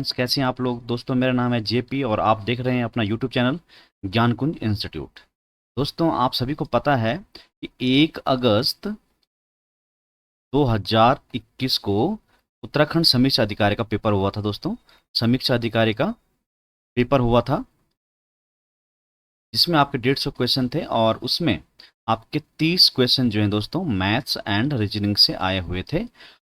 कैसे हैं आप लोग दोस्तों। मेरा नाम है जेपी और आप देख रहे हैं अपना यूट्यूब चैनल ज्ञान कुंज इंस्टीट्यूट। दोस्तों आप सभी को पता है कि 1 अगस्त 2021 को उत्तराखंड समीक्षा अधिकारी का पेपर हुआ था। दोस्तों समीक्षा अधिकारी का पेपर हुआ था जिसमें आपके 150 क्वेश्चन थे और उसमें आपके 30 क्वेश्चन जो हैं दोस्तों मैथ्स एंड रीजनिंग से आए हुए थे।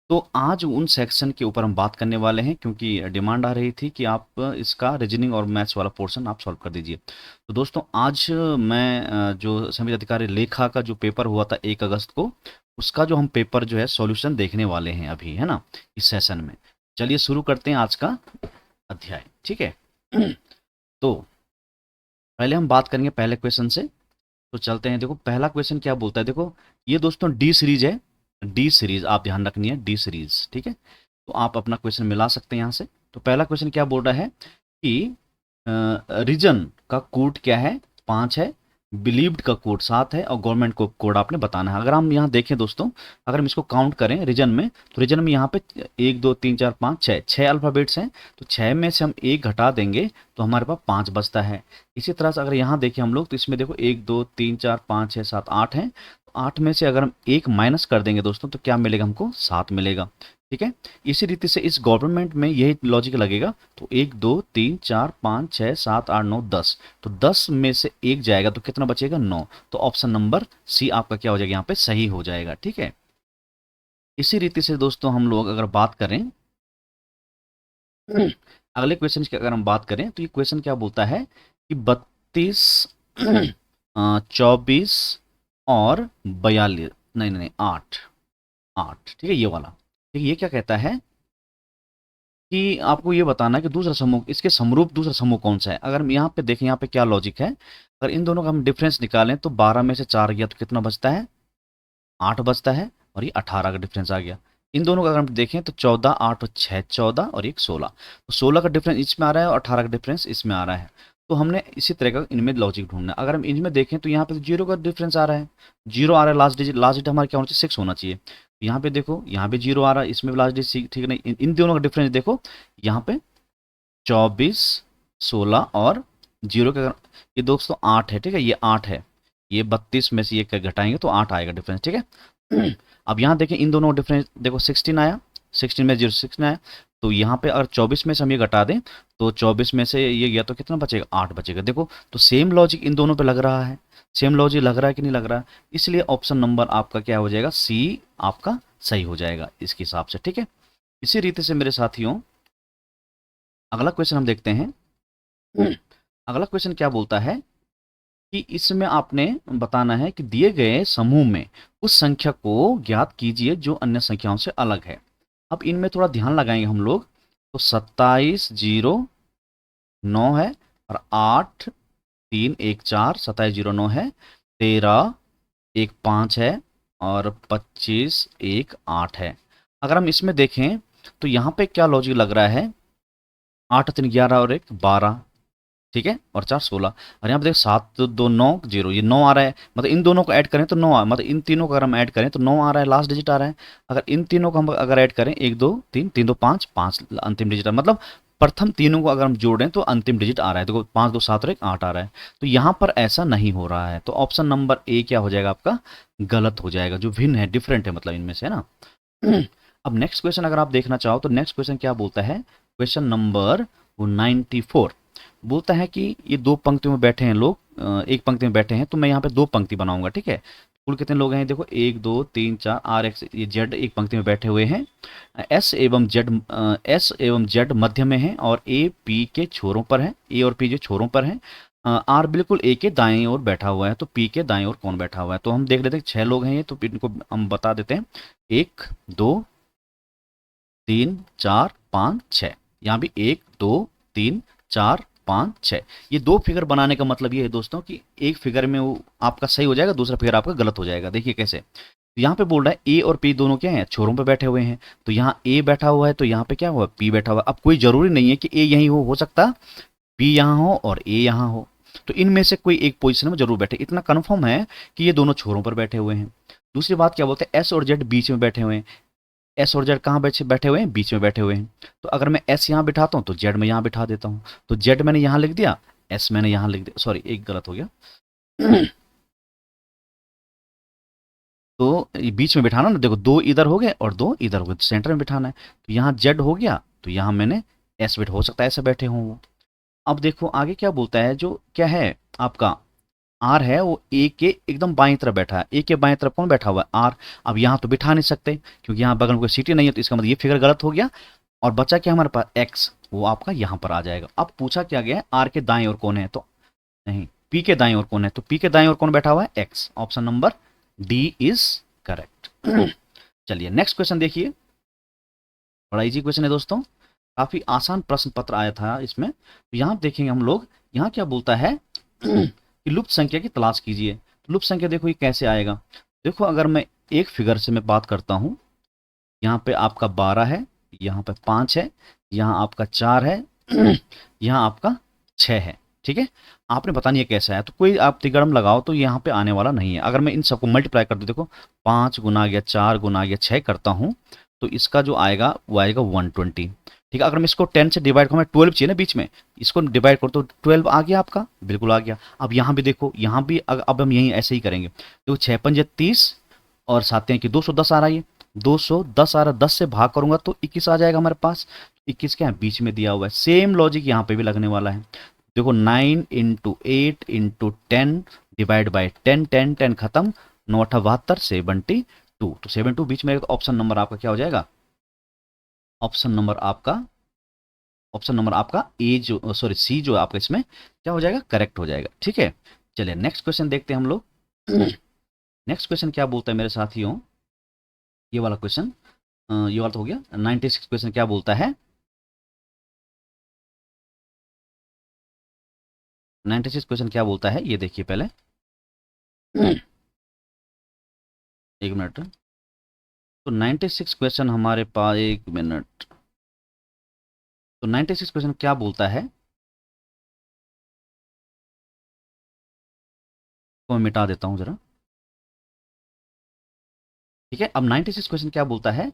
तो आज उन सेक्शन के ऊपर हम बात करने वाले हैं क्योंकि डिमांड आ रही थी कि आप इसका रीजनिंग और मैथ्स वाला पोर्शन आप सॉल्व कर दीजिए। तो दोस्तों आज मैं जो समीक्षा अधिकारी लेखा का जो पेपर हुआ था 1 अगस्त को, उसका जो हम पेपर जो है सॉल्यूशन देखने वाले हैं अभी, है ना, इस सेशन में। चलिए शुरू करते हैं आज का अध्याय, ठीक है। तो पहले हम बात करेंगे पहले क्वेश्चन से। तो चलते हैं। देखो पहला क्वेश्चन क्या बोलता है। देखो ये दोस्तों डी सीरीज है। डी सीरीज आप ध्यान रखनी है, डी सीरीज, ठीक है। तो आप अपना क्वेश्चन मिला सकते हैं यहाँ से। तो पहला क्वेश्चन क्या बोल रहा है कि रीजन का कोड क्या है, 5 है, बिलीव्ड का कोड 7 है और गवर्नमेंट को कोड आपने बताना है। अगर हम यहाँ देखें दोस्तों, अगर हम इसको काउंट करें रीजन में, तो रीजन में यहाँ पे 1 2 3 4 5 6 6 अल्फ़ाबेट्स हैं। तो 6 में से हम 1 घटा देंगे तो हमारे पास 5 बचता है। इसी तरह से अगर यहाँ देखें हम लोग, तो इसमें देखो 1 2 3 4 5 6 7 8 हैं। तो 8 में से अगर हम 1 माइनस कर देंगे दोस्तों तो क्या मिलेगा हमको, 7 मिलेगा, ठीक है। इसी रीति से इस गवर्नमेंट में यही लॉजिक लगेगा। तो 1 2 3 4 5 6 7 8 9 10, तो 10 में से 1 जाएगा तो कितना बचेगा, 9। तो ऑप्शन नंबर सी आपका क्या हो जाएगा, यहाँ पे सही हो जाएगा, ठीक है। इसी रीति से दोस्तों हम लोग अगर बात करें अगले क्वेश्चन की, अगर हम बात करें तो ये क्वेश्चन क्या बोलता है कि 32 24 और 42, नहीं नहीं नहीं 8 8, ठीक है, ये वाला। ठीक है, ये क्या कहता है कि आपको ये बताना है कि दूसरा समूह, इसके समरूप दूसरा समूह कौन सा है। अगर हम यहाँ पे देखें, यहाँ पे क्या लॉजिक है, अगर इन दोनों का हम डिफरेंस निकालें तो 12 में से 4 गया तो कितना बचता है, 8 बचता है। और ये 18 का डिफरेंस आ गया। इन दोनों का अगर हम देखें तो 14 8 और 6 14 और एक 16, तो 16 का डिफरेंस इसमें आ रहा है और 18 का डिफरेंस इसमें आ रहा है। तो हमने इसी तरह का इनमें लॉजिक ढूंढना है। अगर हम इनमें देखें तो यहाँ पे तो 0 का डिफरेंस आ रहा है, 0 आ रहा है, लास्ट डिजिट हमारा क्या होना चाहिए, 6 होना चाहिए। तो यहाँ पे देखो, यहाँ पे 0 आ रहा है, इसमें भी लास्ट डिजिट, ठीक नहीं। इन दोनों का डिफरेंस देखो, यहाँ पे 24 16 और 0 का, ये दोस्तों 8 है, ठीक है, ये 8 है। ये 32 में से ये घटाएंगे तो 8 आएगा डिफरेंस, ठीक है। अब यहाँ देखें इन दोनों डिफरेंस देखो, 16 आया, 16 में 0 16 आया। तो यहाँ पे अगर 24 में से हम ये घटा दें तो 24 में से ये गया तो कितना बचेगा, 8 बचेगा। देखो तो सेम लॉजिक इन दोनों पे लग रहा है, सेम लॉजिक लग रहा है कि नहीं लग रहा है। इसलिए ऑप्शन नंबर आपका क्या हो जाएगा, सी आपका सही हो जाएगा इसके हिसाब से, ठीक है। इसी रीति से मेरे साथियों अगला क्वेश्चन हम देखते हैं। अगला क्वेश्चन क्या बोलता है कि इसमें आपने बताना है कि दिए गए समूह में उस संख्या को ज्ञात कीजिए जो अन्य संख्याओं से अलग है। अब इनमें थोड़ा ध्यान लगाएंगे हम लोग। तो 27 0 9 है और 8 3 1 4, 27 0 9 है, 13 1 5 है और 25 1 8 है। अगर हम इसमें देखें तो यहाँ पे क्या लॉजिक लग रहा है, 8 3 11 और 1 12, ठीक है, और 4 16। और यहाँ पे देखो 7 2 9 0, ये 9 आ रहा है। मतलब इन दोनों को ऐड करें तो 9 आ, मतलब इन तीनों को अगर हम ऐड करें तो 9 आ रहा है, लास्ट डिजिट आ रहा है। अगर इन तीनों को हम अगर ऐड करें, 1 2 3 3 2 5 5 अंतिम डिजिट, मतलब प्रथम तीनों को अगर हम जोड़ें तो अंतिम डिजिट आ रहा है। देखो 5 2 7 और 1 8 आ रहा है। तो यहाँ पर ऐसा नहीं हो रहा है। तो ऑप्शन नंबर ए क्या हो जाएगा आपका, गलत हो जाएगा, जो भिन्न है, डिफरेंट है, मतलब इनमें से, है ना। अब नेक्स्ट क्वेश्चन अगर आप देखना चाहो तो नेक्स्ट क्वेश्चन क्या बोलता है, क्वेश्चन नंबर 94 बोलता है कि ये 2 पंक्तियों में बैठे हैं लोग, एक पंक्ति में बैठे हैं, तो मैं यहाँ पे 2 पंक्ति बनाऊंगा, ठीक है। कुल कितने लोग हैं, देखो 1 2 3 4 आर एक्स, ये जेड एक पंक्ति में बैठे हुए हैं। एस एवं जेड मध्य में है और ए पी के छोरों पर है, ए और पी जो छोरों पर है। आर बिल्कुल ए के दाएं ओर बैठा हुआ है, तो पी के दाएं ओर कौन बैठा हुआ है। तो हम देख लेते हैं, 6 लोग हैं ये, तो इनको हम बता देते हैं, 1 2 3 4 5 6। यहाँ भी 1 2 3 4 5 6। ये 2 फिगर बनाने का मतलब ये है दोस्तों कि एक फिगर में वो आपका सही हो जाएगा, दूसरा फिगर आपका गलत हो जाएगा। देखिए कैसे, तो यहाँ पे बोल रहा है ए और पी दोनों क्या है, छोरों पे बैठे हुए हैं। तो यहाँ ए बैठा हुआ है तो यहाँ पे क्या हुआ, पी बैठा हुआ है। अब कोई जरूरी नहीं है कि ए यहीं हो सकता पी यहाँ हो और ए यहाँ हो। तो इनमें से कोई एक पोजीशन में जरूर बैठे, इतना कंफर्म है कि ये दोनों छोरों पर बैठे हुए हैं। दूसरी बात क्या बोलते हैं, एस और जेड बीच में बैठे हुए हैं। एस और जेड कहाँ बैठे बैठे हुए हैं, बीच में बैठे हुए हैं। तो अगर मैं एस यहाँ बिठाता हूँ तो जेड में यहाँ बिठा देता हूँ। तो जेड मैंने यहाँ लिख दिया, एस मैंने यहाँ लिख दिया, सॉरी एक गलत हो गया। तो ये बीच में बिठाना ना, देखो दो इधर हो गए और दो इधर हो गए, तो सेंटर में बिठाना है। तो यहाँ जेड हो गया, तो यहाँ मैंने एस बिठ, हो सकता है ऐसे बैठे हों वो। अब देखो आगे क्या बोलता है, जो क्या है आपका आर है वो ए के एकदम बाईं तरफ बैठा है। ए के बाईं तरफ कौन बैठा हुआ है, आर। अब यहाँ तो बिठा नहीं सकते क्योंकि यहाँ बगल में कोई सीटी नहीं है, तो इसका मतलब ये फिगर गलत हो गया। और बचा क्या हमारे पास, एक्स, वो आपका यहाँ पर आ जाएगा। अब पूछा क्या गया है, आर के दाएं ओर कौन है, तो नहीं, पी के दाएं ओर कौन है, तो पी के दाएं ओर कौन बैठा हुआ है, x. Option number D is correct. चलिए नेक्स्ट क्वेश्चन देखिए, बड़ा इजी क्वेश्चन है दोस्तों, काफी आसान प्रश्न पत्र आया था इसमें। तो यहाँ देखेंगे हम लोग, यहाँ क्या बोलता है कि लुप्त संख्या की तलाश कीजिए। तो लुप्त संख्या देखो ये कैसे आएगा, देखो अगर मैं एक फिगर से मैं बात करता हूँ, यहाँ पे आपका 12 है, यहाँ पे 5 है, यहाँ आपका 4 है, यहाँ आपका 6 है, ठीक है। आपने पता नहीं है कैसा है, तो कोई आप तिगड़म लगाओ तो यहाँ पे आने वाला नहीं है। अगर मैं इन सबको मल्टीप्लाई कर दूँ, देखो 5 गुना गया 4 गुना गया 6 करता हूँ, तो इसका जो आएगा वो आएगा 120, ठीक है। अगर मैं इसको 10 से डिवाइड करूँ, 12 चाहिए ना बीच में, इसको डिवाइड करो तो 12 आ गया आपका, बिल्कुल आ गया। अब यहाँ भी देखो, यहाँ भी अब हम यही ऐसे ही करेंगे। देखो 6 पंजे 30 और 7 हैं कि 210 आ रहा है, 210 आ रहा है, 10 से भाग करूंगा तो 21 आ जाएगा हमारे पास। 21 क्या है, बीच में दिया हुआ है। सेम लॉजिक यहाँ पे भी लगने वाला है। देखो 9 इंटू 8 इंटू 10 डिवाइड बाई 10, 10 10 खत्म, 9 8 72, 72, तो 72 बीच में, ऑप्शन नंबर आपका क्या हो जाएगा, ऑप्शन नंबर आपका, ऑप्शन नंबर आपका ए जो, सॉरी सी जो आपका इसमें क्या हो जाएगा, करेक्ट हो जाएगा, ठीक है। चलिए नेक्स्ट क्वेश्चन देखते हैं हम लोग। नेक्स्ट क्वेश्चन क्या बोलता है मेरे साथियों, ये वाला क्वेश्चन, ये वाला तो हो गया। 96 क्वेश्चन क्या बोलता है, 96 क्वेश्चन क्या बोलता है, ये देखिए पहले। एक मिनट, तो 96 क्वेश्चन हमारे पास, एक मिनट, तो 96 क्वेश्चन क्या बोलता है, तो मैं मिटा देता हूं जरा, ठीक है। अब 96 क्वेश्चन क्या बोलता है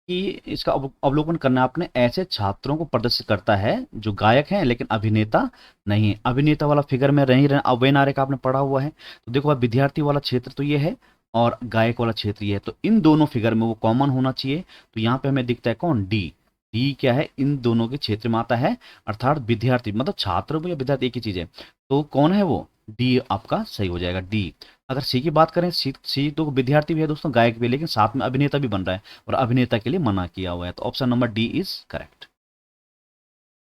कि इसका अवलोकन करना आपने ऐसे छात्रों को प्रदर्शित करता है जो गायक हैं लेकिन अभिनेता नहीं है। अभिनेता वाला फिगर में नहीं रहना, अवयन आरेख आपने पढ़ा हुआ है, तो देखो अब विद्यार्थी वाला क्षेत्र तो ये है और गायक वाला क्षेत्र ये है, तो इन दोनों फिगर में वो कॉमन होना चाहिए। तो यहाँ पे हमें दिखता है कौन, डी। डी क्या है, इन दोनों के क्षेत्र में आता है, अर्थात विद्यार्थी मतलब छात्र या विद्यार्थी एक ही चीज है, तो कौन है वो, डी आपका सही हो जाएगा, डी। अगर सी की बात करें, सी तो विद्यार्थी भी है दोस्तों, गायक भी है, लेकिन साथ में अभिनेता भी बन रहा है और अभिनेता के लिए मना किया हुआ है, तो option number D is correct.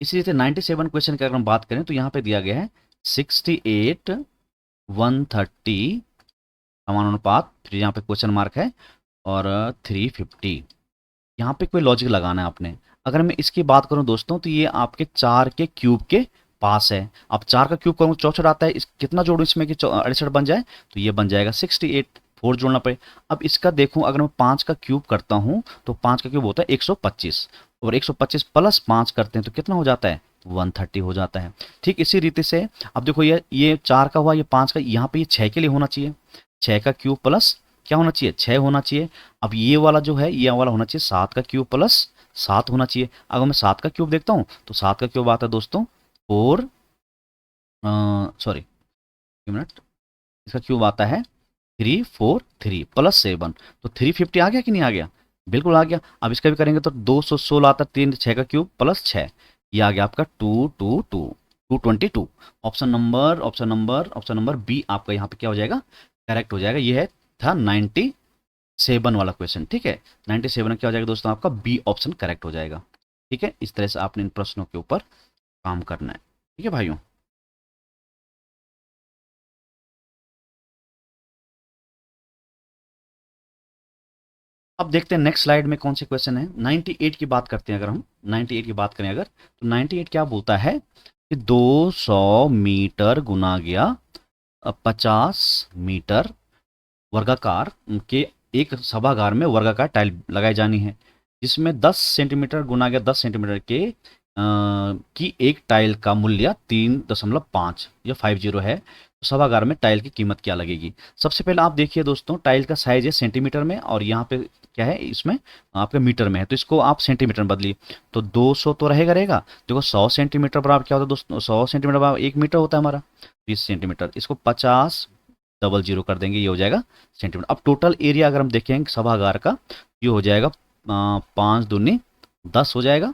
इसी रीते 97 क्वेश्चन की अगर हम बात करें तो यहाँ पे दिया गया है 68 130 समानुपात, फिर यहाँ पे क्वेश्चन मार्क है और 350। यहाँ पे कोई लॉजिक लगाना है आपने। अगर मैं इसकी बात करूं दोस्तों तो ये आपके 4 के क्यूब के पास है। अब 4 का क्यूब करूँ 64 आता है, कितना जोड़ू इसमें कि 68 बन जाए, तो ये बन जाएगा 68, 4 जोड़ना पड़े। अब इसका देखूं, अगर मैं 5 का क्यूब करता हूं तो 5 का क्यूब होता है 125, और 125 प्लस 5 करते हैं तो कितना हो जाता है, 130 हो जाता है। ठीक इसी रीति से अब देखो, ये 4 का हुआ, ये 5 का, यहाँ पे ये 6 के लिए होना चाहिए, 6 का क्यूब प्लस क्या होना चाहिए, 6 होना चाहिए। अब ये वाला जो है, ये वाला होना चाहिए 7 का क्यूब प्लस 7 होना चाहिए। अगर मैं 7 का क्यूब देखता हूँ तो 7 का क्यूब आता है दोस्तों 4, सॉरी एक मिनट, इसका क्यूब आता है 343 प्लस 7, तो 350 आ गया कि नहीं आ गया, बिल्कुल आ गया। अब इसका भी करेंगे तो 216 आता है, 3 6 का क्यूब प्लस 6, ये आ गया आपका 222 ऑप्शन नंबर बी आपका यहाँ पे क्या हो जाएगा, करेक्ट हो जाएगा। ये है था 97 वाला क्वेश्चन, ठीक है। 97 क्या हो जाएगा दोस्तों, आपका बी ऑप्शन करेक्ट हो जाएगा, ठीक है। इस तरह से आपने इन प्रश्नों के ऊपर काम करना है, ठीक है भाइयों। अब देखते हैं नेक्स्ट स्लाइड में कौन से क्वेश्चन है। 98 की बात करते हैं, अगर हम 98 की बात करें अगर, तो 98 क्या बोलता है कि 200 मीटर गुना गया 50 मीटर वर्गाकार के एक सभागार में वर्गाकार टाइल लगाई जानी है, जिसमें 10 सेंटीमीटर गुना गया 10 सेंटीमीटर के की एक टाइल का मूल्य 3.5 या 50 है। सभागार में टाइल की कीमत क्या लगेगी। सबसे पहले आप देखिए दोस्तों, टाइल का साइज है सेंटीमीटर में और यहाँ पे क्या है इसमें आपके मीटर में है, तो इसको आप सेंटीमीटर में बदलिए। तो 200 तो रहेगा। देखो 100 सेंटीमीटर बराबर क्या होता है दोस्तों, 100 सेंटीमीटर बराबर 1 मीटर होता है हमारा, 20 सेंटीमीटर। इसको 50 डबल जीरो कर देंगे, ये हो जाएगा सेंटीमीटर। अब टोटल एरिया अगर हम देखेंगे सभागार का, ये हो जाएगा 5 दूनी 10 हो जाएगा,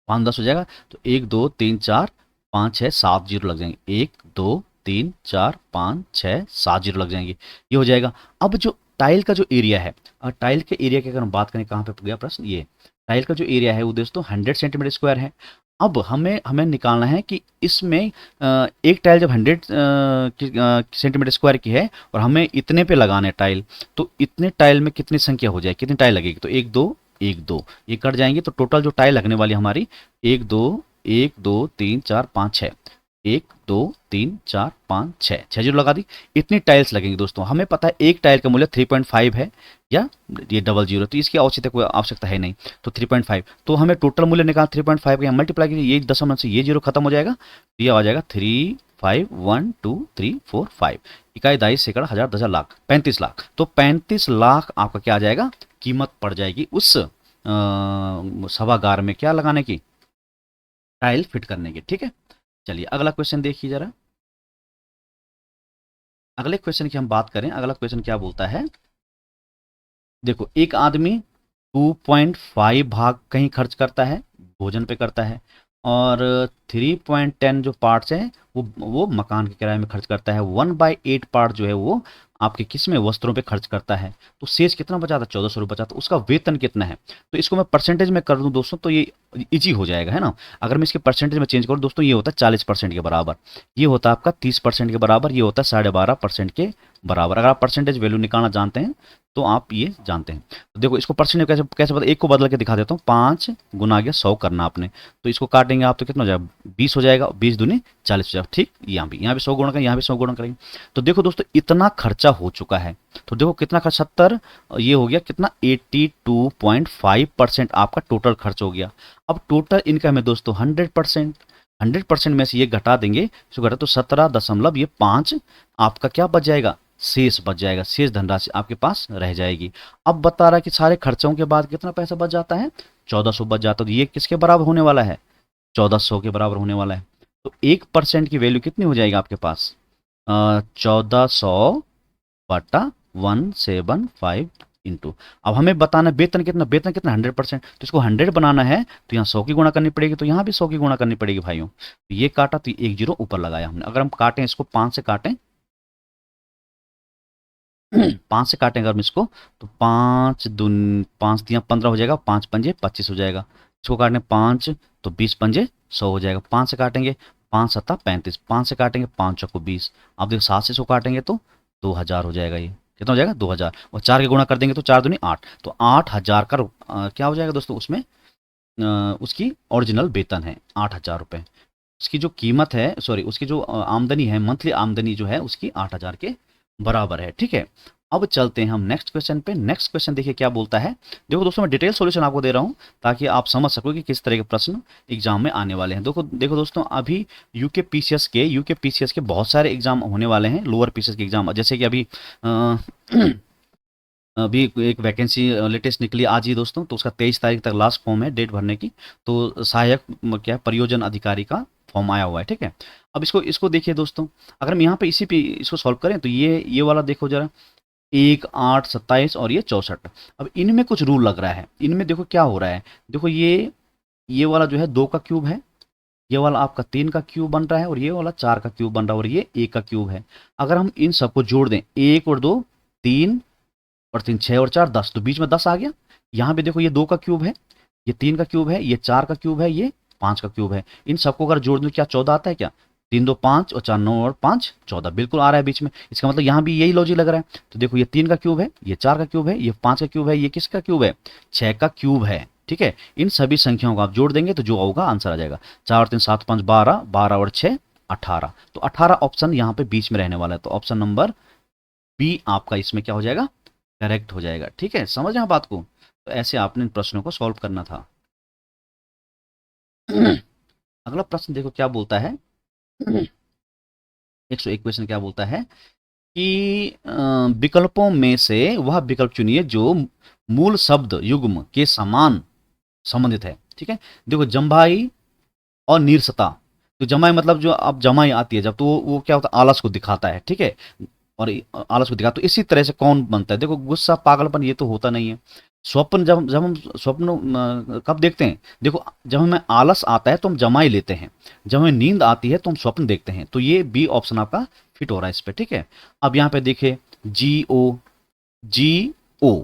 5 10 हो जाएगा। तो 1 2 3 4 5 6 7 जीरो लग जाएंगे, 1 2 3 4 5 6 7 जीरो लग जाएंगे, ये हो जाएगा। अब जो टाइल का जो एरिया है, टाइल के एरिया की अगर हम बात करें, कहाँ पे गया प्रश्न, ये टाइल का जो एरिया है वो दोस्तों 100 सेंटीमीटर स्क्वायर है। अब हमें हमें निकालना है कि इसमें एक टाइल जब 100 सेंटीमीटर स्क्वायर की है और हमें इतने पे लगाना है टाइल, तो इतने टाइल में कितनी संख्या हो जाए, कितनी टाइल लगेगी, तो 1 2 ये कट जाएंगे, तो टोटल जो टाइल लगने वाली हमारी 1 2 1 2 3 4 5 6, 1 2 3 4 5 6 जीरो लगा दी। इतनी टाइल्स लगेंगी दोस्तों। हमें पता है एक टाइल का मूल्य 3.5 है या ये डबल जीरो, तो इसकी औचित्य कोई आवश्यकता है नहीं, तो 3.5। तो हमें टोटल मूल्य निकाल 3.5 का मल्टीप्लाई कीजिए, ये दशमलव से ये जीरो खत्म हो जाएगा, तो ये आ जाएगा 3 5 1 2 3 4 5, इकाई दाई सैकड़ा हजार दशा लाख 35 लाख। तो 35 लाख आपका क्या आ जाएगा, कीमत पड़ जाएगी उस सभागार में क्या लगाने की, टाइल फिट करने की। ठीक है, चलिए अगला क्वेश्चन देखिए जरा। अगले क्वेश्चन की हम बात करें, अगला क्वेश्चन क्या बोलता है, देखो एक आदमी 2.5 भाग कहीं खर्च करता है, भोजन पे करता है, और 3.10 जो पार्ट्स हैं वो मकान के किराए में खर्च करता है, 1/8 पार्ट जो है वो आपके किस में, वस्त्रों पे खर्च करता है। तो शेष कितना बचा था, 1400 रुपये बचा था। उसका वेतन कितना है, तो इसको मैं परसेंटेज में कर दूं दोस्तों तो ये इजी हो जाएगा, है ना। अगर मैं इसके परसेंटेज में चेंज करूं दोस्तों, ये होता है 40% के बराबर, ये होता है आपका 30% के बराबर, ये होता है 12.5% के बराबर। अगर आप परसेंटेज वैल्यू निकालना जानते हैं तो आप ये जानते हैं। तो देखो इसको परसेंटेज कैसे कैसे बदल, एक को बदल के दिखा देता हूँ। 5 गुना गया 100 करना आपने, तो इसको काटेंगे आप तो कितना हो जाएगा, 20 हो जाएगा, 20 दूनी 40 हो जाएगा। ठीक, यहाँ भी 100 गुणा करेंगे, यहाँ भी 100 गुणा करेंगे। तो देखो दोस्तों इतना खर्चा हो चुका है, तो देखो कितना खर्च, 70, ये हो गया कितना 82.5% आपका टोटल खर्च हो गया। अब टोटल इनकम है दोस्तों 100%, 100% में से ये घटा देंगे, इसको घटा तो 17.5 आपका क्या बच जाएगा, शेष बच जाएगा, शेष धनराशि आपके पास रह जाएगी। अब बता रहा है कि सारे खर्चों के बाद कितना पैसा बच जाता है, 1400 बच जाता है। तो ये किसके बराबर होने वाला है, 1400 के बराबर होने वाला है। तो 1% की वैल्यू कितनी हो जाएगी आपके पास, 1400/175 इंटू। अब हमें बताना वेतन कितना, वेतन कितना 100%, तो इसको 100 बनाना है तो यहाँ 100 की गुणा करनी पड़ेगी, तो यहाँ भी 100 की गुणा करनी पड़ेगी भाइयों। तो ये काटा तो एक जीरो ऊपर लगाया हमने। अगर हम काटें इसको 5 से काटें 5 से काटेंगे अगर हम इसको, तो 5 दिया 15 हो जाएगा, 5 पंजे 25 हो जाएगा। इसको काटने 5 तो 20 पंजे 100 हो जाएगा। 5 से काटेंगे 5 सत्ता 35, 5 से काटेंगे 5 चौको 20। अब देखो 7 से इसको काटेंगे तो 2000 हो जाएगा, ये कितना हो जाएगा 2000, और 4 के गुणा कर देंगे तो 4 दूनी 8, तो 8000 का क्या हो जाएगा दोस्तों उसमें, उसकी ओरिजिनल वेतन है 8000 रुपये। उसकी जो कीमत है, सॉरी उसकी जो आमदनी है, मंथली आमदनी जो है उसकी 8000 के बराबर है। ठीक है, अब चलते हैं हम नेक्स्ट क्वेश्चन पे। नेक्स्ट क्वेश्चन देखिए क्या बोलता है। देखो दोस्तों मैं डिटेल सॉल्यूशन आपको दे रहा हूं ताकि आप समझ सको कि किस तरह के प्रश्न एग्जाम में आने वाले हैं। देखो देखो दोस्तों, अभी यूके पीसीएस के बहुत सारे एग्जाम होने वाले हैं, लोअर पीसीएस के एग्जाम, जैसे कि अभी अभी एक वैकेंसी लेटेस्ट निकली आज ही दोस्तों, तो उसका 23 तारीख तक लास्ट फॉर्म है डेट भरने की। तो सहायक क्या है, परियोजना अधिकारी का फॉर्म आया हुआ है। ठीक है, अब इसको इसको देखिए दोस्तों, अगर हम यहाँ पे इसी पे इसको सॉल्व करें तो ये वाला देखो जरा, 1 8 27 और ये 64। अब इनमें कुछ रूल लग रहा है, इनमें देखो क्या हो रहा है। देखो ये वाला जो है 2 का क्यूब है, ये वाला आपका 3 का क्यूब बन रहा है, और ये वाला 4 का क्यूब बन रहा है, और ये 1 का क्यूब है। अगर हम इन सबको जोड़ दें, 1 और 2 3 और 3 6 और 4 10, तो बीच में 10 आ गया। यहाँ पे देखो ये 2 का क्यूब है, ये 3 का क्यूब है, ये 4 का क्यूब है, ये 5 का क्यूब है। इन सबको अगर जोड़ दूं क्या 14 आता है क्या, 3 2 5 और 4 9 और 5 14, बिल्कुल आ रहा है बीच में। इसका मतलब यहाँ भी यही लॉजिक लग रहा है। तो देखो ये 3 का क्यूब है, ये 4 का क्यूब है, ये 5 का क्यूब है, ये किसका क्यूब है, 6 का क्यूब है। ठीक है, इन सभी संख्याओं को आप जोड़ देंगे तो जो होगा आंसर आ जाएगा। 4 और 3 7 5 12, 12 और 6 18। तो 18 ऑप्शन यहाँ पे बीच में रहने वाला है, तो ऑप्शन नंबर बी आपका इसमें क्या हो जाएगा, करेक्ट हो जाएगा। ठीक है, समझ रहे हैं बात को। तो ऐसे आपने इन प्रश्नों को सॉल्व करना था। अगला प्रश्न देखो क्या बोलता है। 101 क्वेश्चन क्या बोलता है कि विकल्पों में से वह विकल्प चुनिए जो मूल शब्द युग्म के समान संबंधित है। ठीक है, देखो जम्भाई और नीरसता, तो जमाई मतलब जो अब जमाई आती है जब, तो वो क्या होता है, आलस को दिखाता है। ठीक है, और आलस को दिखा, तो इसी तरह से कौन बनता है, देखो गुस्सा पागलपन ये तो होता नहीं है। स्वप्न, जब जब हम स्वप्न कब देखते हैं, देखो जब हमें आलस आता है तो हम जमाई लेते हैं, जब हमें नींद आती है तो हम स्वप्न देखते हैं। तो ये बी ऑप्शन आपका फिट हो रहा है इस पे। ठीक है, अब यहाँ पे देखिए जी ओ, जी ओ,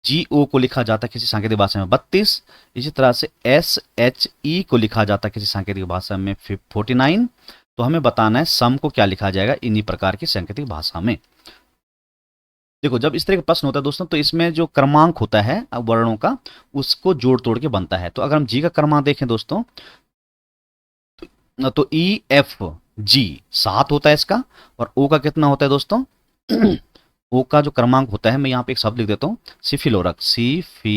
जी ओ को लिखा जाता है किसी सांकेतिक भाषा में 32, इसी तरह से एस एच ई को लिखा जाता है किसी सांकेतिक भाषा में 49। तो हमें बताना है सम को क्या लिखा जाएगा इन्हीं प्रकार की सांकेतिक भाषा में। देखो जब इस तरह का प्रश्न होता है दोस्तों, तो इसमें जो क्रमांक होता है वर्णों का, उसको जोड़ तोड़ के बनता है। तो अगर हम जी का क्रमांक देखें दोस्तों, तो ई एफ जी 7 होता है इसका, और ओ का कितना होता है दोस्तों, ओ का जो क्रमांक होता है, मैं यहाँ पे एक शब्द लिख देता हूँ, सिफिलोरक्स, सिफिलोरक्स।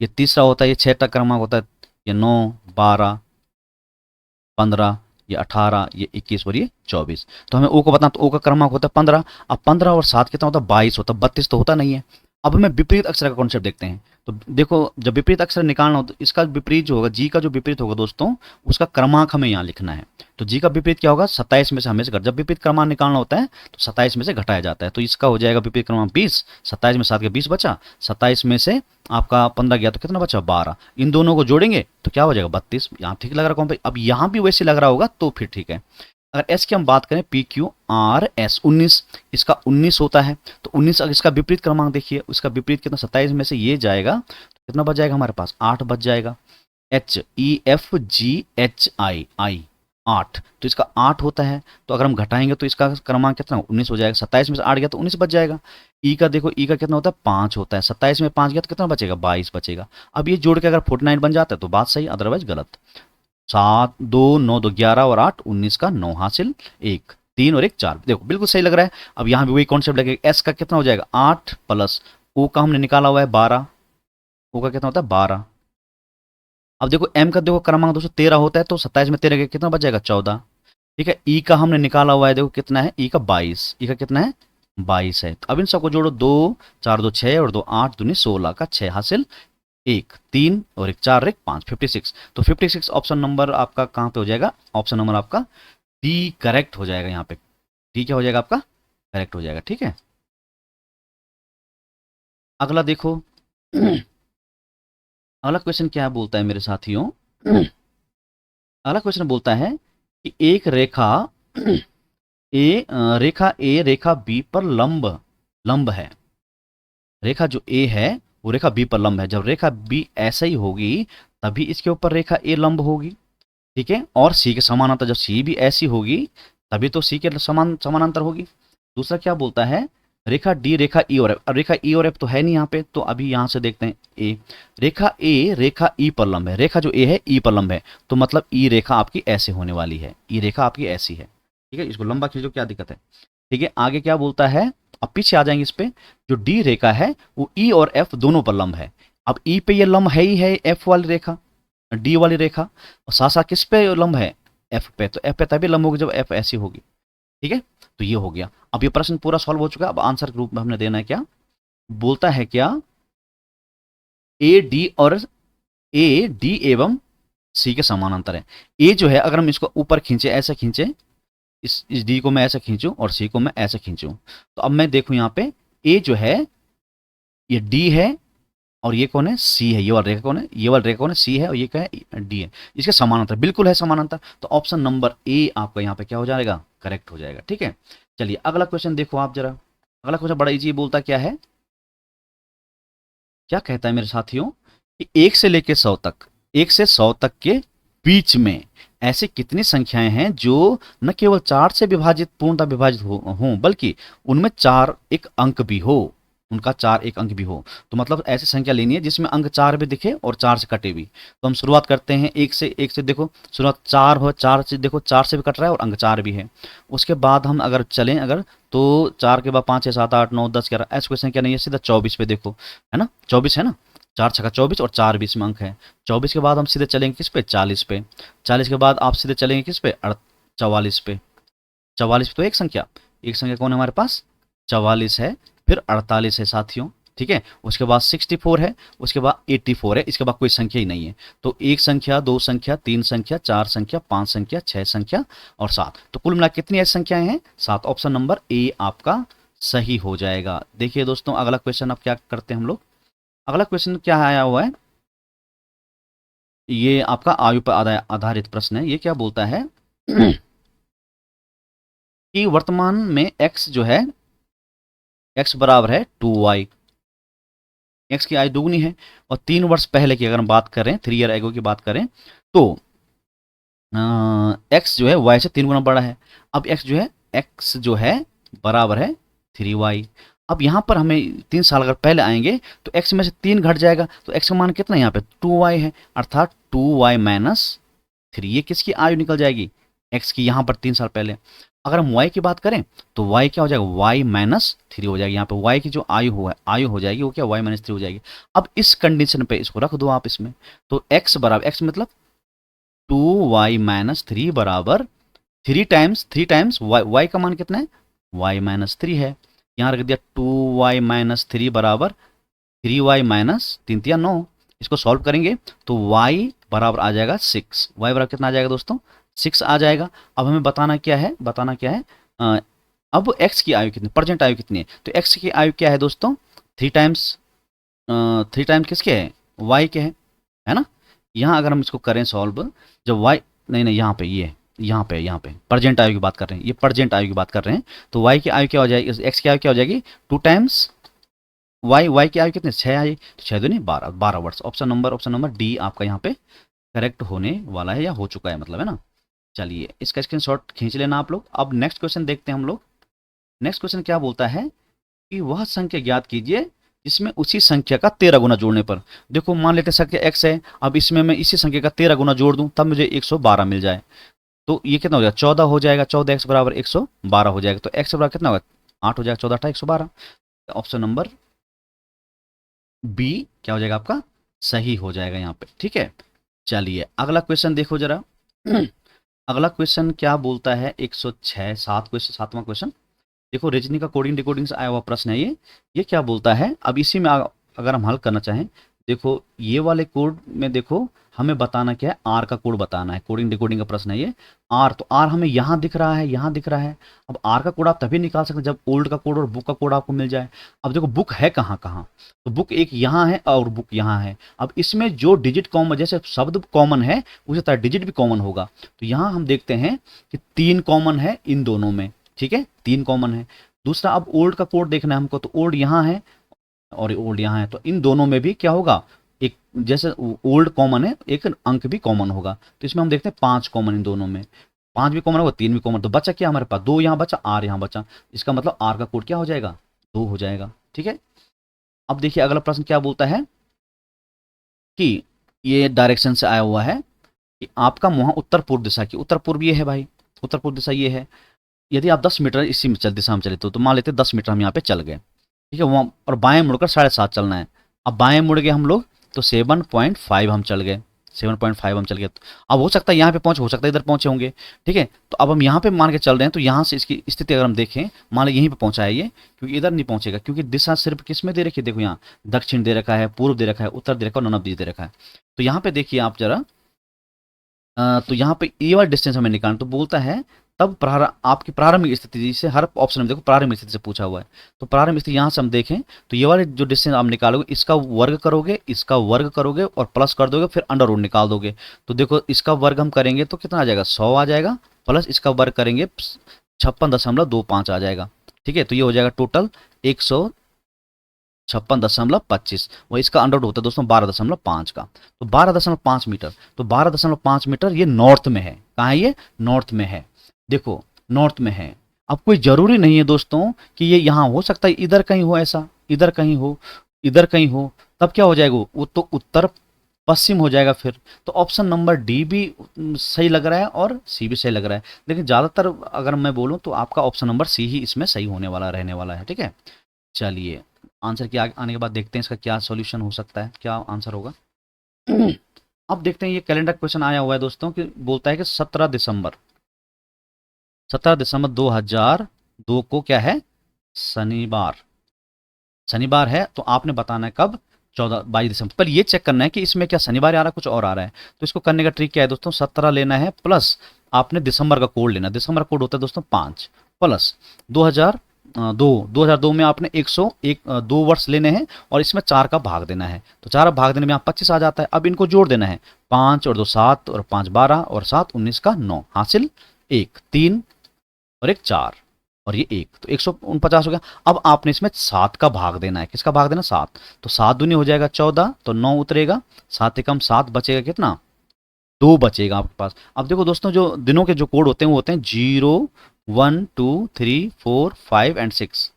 ये तीसरा होता है, ये 6 का क्रमांक होता है, ये 9, 12, 15, ये 18, ये 21 और ये 24। तो हमें ओ को बताना, तो ओ का क्रमांक होता है 15। अब 15 और 7 कितना होता है, 22 होता है, 32 तो होता नहीं है। अब हमें विपरीत अक्षर का कॉन्सेप्ट देखते हैं। तो देखो जब विपरीत अक्षर निकालना हो, तो इसका विपरीत जो होगा, जी का जो विपरीत होगा दोस्तों, उसका क्रमांक हमें यहाँ लिखना है। तो जी का विपरीत क्या होगा, 27 में से हमें से जब विपरीत क्रमांक निकालना होता है तो 27 में से घटाया जाता है। तो इसका हो जाएगा विपरीत क्रमांक 20, 27 में 7 के 20 बचा, 27 में से आपका 15 गया तो कितना बचा, 12। इन दोनों को जोड़ेंगे तो क्या हो जाएगा, 32। यहाँ ठीक लग रहा कौन भाई, अब यहाँ भी वैसे लग रहा होगा तो फिर ठीक है। अगर एस की हम बात करें, पी क्यू आर एस 19, इसका 19 होता है। तो 19, अगर इसका विपरीत क्रमांक देखिए, उसका विपरीत कितना, 27 में से ये जाएगा तो कितना बच जाएगा हमारे पास, 8 बच जाएगा। H E F G H I I 8, तो इसका 8 होता है। तो अगर हम घटाएंगे तो इसका क्रमांक कितना, 19 हो जाएगा। 27 में से 8 गया तो 19 बच जाएगा। ई का देखो, ई का कितना होता है, 5 होता है। 27 में 5 गया तो कितना बचेगा, 22 बचेगा। अब ये जोड़ के अगर 49 बन जाता है तो बात सही, अदरवाइज गलत। 7, 2, 9, 2, 11 और 8, 19 का 9 हासिल, 1, 3 और 1 4। देखो बिल्कुल सही लग रहा है। अब यहाँ भी वही कॉन्सेप्ट लगेगा, एस का कितना हो जाएगा, 8 प्लस ओ का हमने निकाला हुआ है 12, ओ का कितना होता है 12। अब देखो एम का देखो क्रमांक दोस्तों 13 होता है, तो 27 में 13 के कितना बच जाएगा, 14। ठीक है, ई का हमने निकाला हुआ है, देखो कितना है, ई का 22, ई का कितना है, 22 है। तो अब इन सबको जोड़ो, 2 4 2 6 और 2 8 दूनी 16 का 6 हासिल, 1 3 और 1 4 1 5, 56। तो 56 ऑप्शन नंबर आपका कहाँ पे हो जाएगा, ऑप्शन नंबर आपका डी करेक्ट हो जाएगा। यहाँ पे डी क्या हो जाएगा आपका, करेक्ट हो जाएगा। ठीक है, अगला देखो अगला क्वेश्चन क्या बोलता है मेरे साथियों, अगला क्वेश्चन बोलता है कि एक रेखा ए रेखा बी पर लंब लंब है। रेखा जो ए है वो रेखा बी पर लंब है। जब रेखा बी ऐसा ही होगी तभी इसके ऊपर रेखा ए लंब होगी। ठीक है, और सी के समानांतर, जब सी भी ऐसी होगी तभी तो सी के समानांतर होगी। दूसरा क्या बोलता है, रेखा डी रेखा ई और एफ। अब रेखा ई और एफ तो है नहीं यहाँ पे, तो अभी यहाँ से देखते हैं ए। रेखा ई पर लंब है, रेखा जो ए है ई पर लंब है, तो मतलब ई रेखा आपकी ऐसे होने वाली है, ई रेखा आपकी ऐसी है। ठीक है, इसको लंबा खींचो, क्या दिक्कत है। ठीक है, आगे क्या बोलता है, अब पीछे आ जाएंगे इस पे। जो डी रेखा है वो ई और एफ दोनों पर लंब है। अब ई पे ये लंब है ही है, एफ वाली रेखा, डी वाली रेखा, और साथ साथ किस पे लंब है, एफ पे। तो एफ पे तभी लंब होगी जब एफ ऐसी होगी। ठीक है, तो ये हो गया। अब ये प्रश्न पूरा सॉल्व हो चुका है। अब आंसर के रूप में हमने देना है क्या, बोलता है क्या, ए डी और ए डी एवं सी के समानांतर है। ए जो है अगर हम इसको ऊपर खींचे, ऐसे खींचे, इस डी को मैं ऐसे खींचूं और सी को मैं ऐसे खींचूं, तो अब मैं देखूं यहाँ पे ए जो है ये डी है, और ये कौन है, सी है। ये वाला रेखा कौन है, ये वाला रेखा कौन है, सी है, और ये क्या है, डी है। इसके समानांतर बिल्कुल है, समानांतर। तो ऑप्शन नंबर ए आपका यहाँ पे क्या हो जाएगा, करेक्ट हो जाएगा। ठीक है, चलिए अगला क्वेश्चन देखो आप जरा। अगला क्वेश्चन बड़ा इजी, बोलता क्या है, क्या कहता है मेरे साथियों कि 1 से लेकर 100 तक, 1 से 100 तक के बीच में ऐसी कितनी संख्याएं हैं जो न केवल 4 से विभाजित पूर्णतः विभाजित हों बल्कि उनमें 4 एक अंक भी हो, उनका 4 एक अंक भी हो। तो मतलब ऐसी संख्या लेनी है जिसमें अंक 4 भी दिखे और 4 से कटे भी। तो हम शुरुआत करते हैं 1 से देखो शुरुआत 4 हो, 4 से देखो 4 से भी कट रहा है और अंक 4 भी है। उसके बाद हम अगर चलें अगर, तो 4 के बाद 5 6 7 8 9 10 11, ऐसे क्वेश्चन क्या नहीं है, सीधा 24 पे देखो, है ना, 24 है ना। 4 छक्का 24 और 4 बीच में अंक है। 24 के बाद हम सीधे चलेंगे किस पे, 40 पे। 40 के बाद आप सीधे चलेंगे किस पे, 44 पे। 44 पे तो एक संख्या कौन है हमारे पास, 44 है, फिर 48 है साथियों, ठीक है। उसके बाद 64 है, उसके बाद 84 है, इसके बाद कोई संख्या ही नहीं है। तो एक संख्या, दो संख्या, तीन संख्या, चार संख्या, पांच संख्या, छह संख्या और सात। तो कुल मिला कितनी ऐसी संख्याएं हैं, सात। ऑप्शन नंबर ए आपका सही हो जाएगा। देखिए दोस्तों अगला क्वेश्चन अब क्या करते हैं हम लोग। अगला क्वेश्चन क्या आया हुआ है, ये आपका आयु पर आधारित प्रश्न है। ये क्या बोलता है कि वर्तमान में x जो है, x बराबर है 2y। x की आयु दुगनी है और 3 वर्ष पहले की अगर हम बात करें, 3 ईयर एगो की बात करें, तो x जो है y से 3 गुना बड़ा है। अब x जो है बराबर है 3y। अब यहाँ पर हमें 3 साल अगर पहले आएंगे तो x में से 3 घट जाएगा, तो x का मान कितना है यहाँ पे 2y है, अर्थात 2y माइनस 3। ये किसकी आयु निकल जाएगी, x की, यहाँ पर 3 साल पहले। अगर हम y की बात करें तो y क्या हो जाएगा, y माइनस 3 हो जाएगी। यहाँ पे y की जो आयु हो जाएगी वो क्या, y माइनस 3 हो जाएगी। अब इस कंडीशन पे इसको रख दो आप इसमें, तो x बराबर, x मतलब 2y माइनस 3 बराबर 3 टाइम्स y का मान कितना है, y माइनस 3 है। यहाँ रख दिया 2y माइनस 3 बराबर 3y माइनस 3 या 9। इसको सॉल्व करेंगे तो y बराबर आ जाएगा 6। y बराबर कितना आ जाएगा दोस्तों, 6 आ जाएगा। अब हमें बताना क्या है, अब x की आयु कितनी, प्रेजेंट आयु कितनी है। तो x की आयु क्या है दोस्तों, 3 टाइम्स किसके है, y के है ना। यहाँ अगर हम इसको करें सॉल्व, जब y, नहीं यहाँ पे प्रेजेंट आयु की बात कर रहे हैं, ये प्रेजेंट आयु की बात कर रहे हैं। तो y की आयु क्या हो जाएगी, x की आयु क्या हो जाएगी 2 टाइम्स y की आयु कितने, 6 आई, तो 6 दूनी 12 वर्ष। ऑप्शन नंबर डी आपका यहाँ पे करेक्ट होने वाला है, या हो चुका है मतलब, है ना। चलिए इसका स्क्रीनशॉट खींच लेना आप लोग। अब नेक्स्ट क्वेश्चन देखते हैं हम लोग। नेक्स्ट क्वेश्चन क्या बोलता है कि वह संख्या ज्ञात कीजिए जिसमें उसी संख्या का 13 गुना जोड़ने पर, देखो मान लेते हैं संख्या x है, अब इसमें मैं इसी संख्या का 13 गुना जोड़ दूं तब मुझे 112 मिल जाए। तो ये कितना हो जाएगा, 14 हो जाएगा। 14x बराबर 112 हो जाएगा। तो x बराबर कितना होगा, 8 हो जाएगा। 14 8 112। ऑप्शन नंबर बी क्या हो जाएगा आपका, सही हो जाएगा यहाँ पे, ठीक है। चलिए अगला क्वेश्चन देखो जरा। अगला क्वेश्चन क्या बोलता है, 106 सातवां क्वेश्चन देखो। रीजनिंग का कोडिंग डिकोडिंग से आया हुआ प्रश्न है ये क्या बोलता है। अब इसी में अगर हम हल करना चाहें, देखो ये वाले कोड में देखो हमें बताना क्या है, आर का कोड बताना है। कोडिंग डिकोडिंग का प्रश्न है ये, आर। तो आर हमें यहाँ दिख रहा है, यहाँ दिख रहा है। अब आर का कोड आप तभी निकाल सकते हैं जब ओल्ड का कोड और बुक का कोड आपको मिल जाए। अब देखो बुक है कहाँ कहाँ, तो बुक एक यहाँ है और बुक यहाँ है। अब इसमें जो डिजिट कॉमन, जैसे शब्द कॉमन है उसी तरह डिजिट भी कॉमन होगा। तो यहाँ हम देखते हैं कि 3 कॉमन है इन दोनों में, ठीक है, 3 कॉमन है। दूसरा अब ओल्ड का कोड देखना है हमको, तो ओल्ड यहाँ है और ओल्ड यहाँ है, तो इन दोनों में भी क्या होगा, एक जैसे ओल्ड कॉमन है एक अंक भी कॉमन होगा। तो इसमें हम देखते हैं 5 कॉमन इन दोनों में, 5 भी कॉमन होगा, 3 भी कॉमन। तो बचा क्या हमारे पास, 2 यहाँ बचा, आर यहाँ बचा। इसका मतलब आर का कोड क्या हो जाएगा, 2 हो जाएगा, ठीक है। अब देखिए अगला प्रश्न क्या बोलता है कि ये डायरेक्शन से आया हुआ है कि आपका मुहां उत्तर पूर्व दिशा की, उत्तर पूर्व ये है भाई, उत्तर पूर्व दिशा ये है। यदि आप 10 मीटर इसी में दिशा में चले तो मान लेते 10 मीटर हम यहाँ पे चल गए, ठीक है, वहाँ और बाएं मुड़कर 7.5 चलना है। अब बाएं मुड़ गए हम लोग तो 7.5 हम चल गए, 7.5 हम चल गए। अब हो सकता है यहाँ पे पहुँच, हो सकता है इधर पहुँचे होंगे, ठीक है। तो अब हम यहाँ पे मान के चल रहे हैं, तो यहाँ से इसकी स्थिति अगर हम देखें, मान लो यहीं पे पहुँचा है ये, क्योंकि इधर नहीं पहुँचेगा, क्योंकि दिशा सिर्फ किस में दे रखी है, देखो यहाँ दक्षिण दे रखा है, पूर्व दे रखा है, उत्तर दे रखा है और ननब दे रखा है। तो यहाँ पे देखिए आप जरा, तो यहाँ पे ये वाला डिस्टेंस हमें निकालना, तो बोलता है तब आपकी प्रारंभिक स्थिति, जिसे हर ऑप्शन में देखो प्रारंभिक स्थिति से पूछा हुआ है। तो प्रारंभिक स्थिति यहाँ से हम देखें तो ये वाले जो डिस्टेंस आप निकालोगे, इसका वर्ग करोगे और प्लस कर दोगे, फिर अंडर रूट निकाल दोगे। तो देखो इसका वर्ग हम करेंगे तो कितना आ जाएगा, 100 आ जाएगा, प्लस इसका वर्ग करेंगे 56.25 आ जाएगा, ठीक है। तो ये हो जाएगा टोटल 156.25, वह इसका अंडर रूट होता है दोस्तों 12.5 का, तो 12.5 मीटर। तो 12.5 मीटर ये नॉर्थ में है, कहाँ है ये, नॉर्थ में है, देखो नॉर्थ में है। अब कोई जरूरी नहीं है दोस्तों कि ये यहाँ हो सकता है, इधर कहीं हो, ऐसा इधर कहीं हो, इधर कहीं हो, तब क्या हो जाएगा वो तो उत्तर पश्चिम हो जाएगा फिर। तो ऑप्शन नंबर डी भी सही लग रहा है और सी भी सही लग रहा है, लेकिन ज़्यादातर अगर मैं बोलूँ तो आपका ऑप्शन नंबर सी ही इसमें सही होने वाला रहने वाला है, ठीक है। चलिए आंसर के आने के बाद देखते हैं इसका क्या सॉल्यूशन हो सकता है, क्या आंसर होगा। अब देखते हैं, ये कैलेंडर क्वेश्चन आया हुआ है दोस्तों कि बोलता है कि 17 दिसंबर 2002 को क्या है, शनिवार। शनिवार है तो आपने बताना है कब, 22 दिसंबर। पर ये चेक करना है कि इसमें क्या शनिवार आ रहा है कुछ और आ रहा है। तो इसको करने का ट्रिक क्या है दोस्तों, 17 लेना है प्लस आपने दिसंबर का कोड लेना है। दिसंबर का कोड होता है दोस्तों 5 प्लस 2002 में आपने 101 2 वर्ष लेने हैं और इसमें 4 का भाग देना है। तो 4 भाग देने में यहाँ 25 आ जाता है। अब इनको जोड़ देना है, 5 और 2 7 और 5 12 और 7 19 का 9 हासिल 1 3 और एक 4 और ये 1, तो 149 हो गया। अब आपने इसमें 7 का भाग देना है। किसका भाग देना, 7। तो 7 दूनी हो जाएगा 14, तो 9 उतरेगा, 7 एकम 7 बचेगा कितना, 2 बचेगा आपके पास। अब देखो दोस्तों, जो दिनों के जो कोड होते हैं वो होते हैं 0 1 2 3 4 5 एंड 6,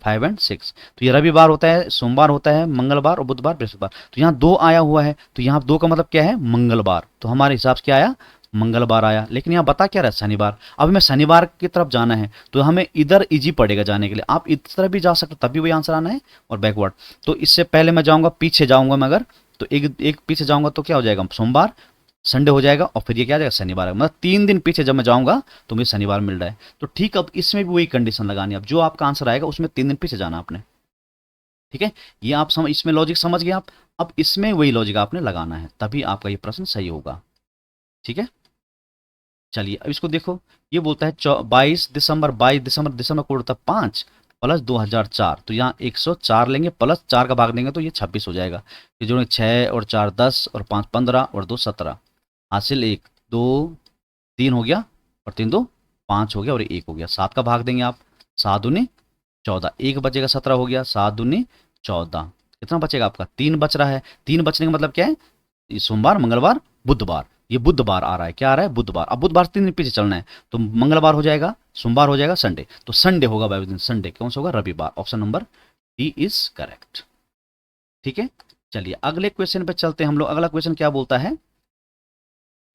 5 एंड 6। तो ये रविवार होता है, सोमवार होता है, मंगलवार और बुधवार बृहस्पतिवार। तो यहाँ 2 आया हुआ है, तो यहाँ 2 का मतलब क्या है, मंगलवार। तो हमारे हिसाब से क्या आया, मंगलवार आया। लेकिन यहाँ बता क्या रहा है, शनिवार। अब हमें शनिवार की तरफ जाना है तो हमें इधर इजी पड़ेगा जाने के लिए। आप इस तरह भी जा सकते हो, तभी वही आंसर आना है और बैकवर्ड। तो इससे पहले मैं जाऊंगा, पीछे जाऊंगा मैं अगर, तो एक एक पीछे जाऊंगा तो क्या हो जाएगा, सोमवार संडे हो जाएगा और फिर ये क्या आ जाएगा, शनिवार। मतलब 3 दिन पीछे जब मैं जाऊंगा तो मुझे शनिवार मिल रहा है। तो ठीक, अब इसमें भी वही कंडीशन लगानी है। अब जो आपका आंसर आएगा उसमें 3 दिन पीछे जाना आपने, ठीक है। ये आप समझ, इसमें लॉजिक समझ गए आप। अब इसमें वही लॉजिक आपने लगाना है, तभी आपका ये प्रश्न सही होगा, ठीक है। चलिए अब इसको देखो, ये बोलता है 22 दिसंबर दिसंबर कोड होता है 5 प्लस 2004। तो यहाँ 104 लेंगे प्लस 4 का भाग देंगे तो ये 26 हो जाएगा। ये जोड़ेंगे 6 और 4 10 और 5 15 और 2 17 हासिल 1 2 3 हो गया और 3 2 5 हो गया और 1 हो गया। 7 का भाग देंगे आप, 7 दूनी 14, 1 बचेगा 17 हो गया, 7 दूनी 14, कितना बचेगा आपका, 3 बच रहा है। 3 बचने का मतलब क्या है, ये सोमवार मंगलवार बुधवार, ये बुधवार आ रहा है, क्या आ रहा है, बुधवार। अब बुधवार 3 दिन पीछे चलना है, तो मंगलवार हो जाएगा, सोमवार हो जाएगा, संडे। तो संडे होगा बाय दिन, संडे कौन सा होगा, रविवार। Option number D is correct, ठीक है। चलिए अगले क्वेश्चन पे चलते हैं हम लोग। अगला क्वेश्चन क्या बोलता है,